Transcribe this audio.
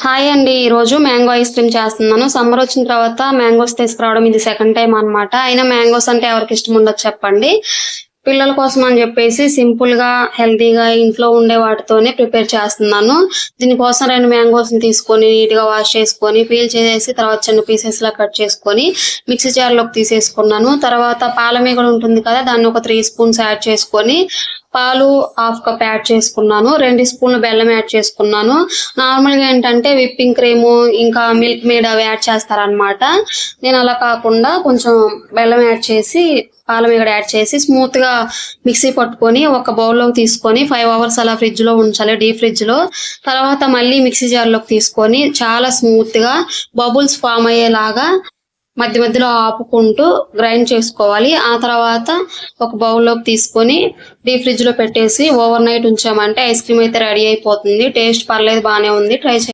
Hi అండి. ఈరోజు mango ice cream చేస్తున్నాను. సమ్మర్ వచ్చిన తర్వాత మ్యాంగోస్ తీసుకురావడం ఇది సెకండ్ టైమ్ అన్నమాట. అయినా మ్యాంగోస్ అంటే ఎవరికి ఇష్టం ఉండదు చెప్పండి. పిల్లల కోసం అని చెప్పేసి సింపుల్‌గా, హెల్తీగా ఇంట్లో ఉండే వాటితోనే ప్రిపేర్ చేస్తున్నాను. దీనికోసం 2 మ్యాంగోస్‌ని తీసుకొని నీట్‌గా వాష్ చేసుకొని, పీల్ చేసేసి తర్వాత చిన్న పీసెస్‌లా కట్ చేసుకొని మిక్సీ జార్‌లోకి తీసేసుకున్నాను. తర్వాత పాలమీగడ ఉంటుంది కదా! దాన్ని ఒక 3 స్పూన్స్ యాడ్ చేసుకొని, పాలు హాఫ్ కప్ యాడ్ చేసుకున్నాను. 2 స్పూన్లు బెల్లం యాడ్ చేసుకున్నాను. నార్మల్‌గా ఏంటంటే విప్పింగ్ క్రీము, ఇంకా మిల్క్ మేడ్ అవి యాడ్ చేస్తారనమాట. నేను అలా కాకుండా కొంచెం బెల్లం యాడ్ చేసి, పాలమీగడ యాడ్ చేసి స్మూత్‌గా మిక్సీ పట్టుకొని ఒక బౌల్‌లోకి తీసుకొని 5 అవర్స్ అలా ఫ్రిడ్జ్‌లో ఉంచాలి, డీప్ ఫ్రిడ్జ్‌లో. తర్వాత మళ్ళీ మిక్సీ జార్‌లోకి తీసుకొని చాలా స్మూత్‌గా బబుల్స్ ఫార్మ్ అయ్యేలాగా మధ్య మధ్యలో ఆపుకుంటూ గ్రైండ్ చేసుకోవాలి. ఆ తర్వాత ఒక బౌల్‌లోకి తీసుకొని డీప్ ఫ్రిడ్జ్‌లో పెట్టేసి ఓవర్ నైట్ ఉంచామంటే ఐస్ క్రీమ్ అయితే రెడీ అయిపోతుంది. టేస్ట్ పర్లేదు, బానే ఉంది. ట్రై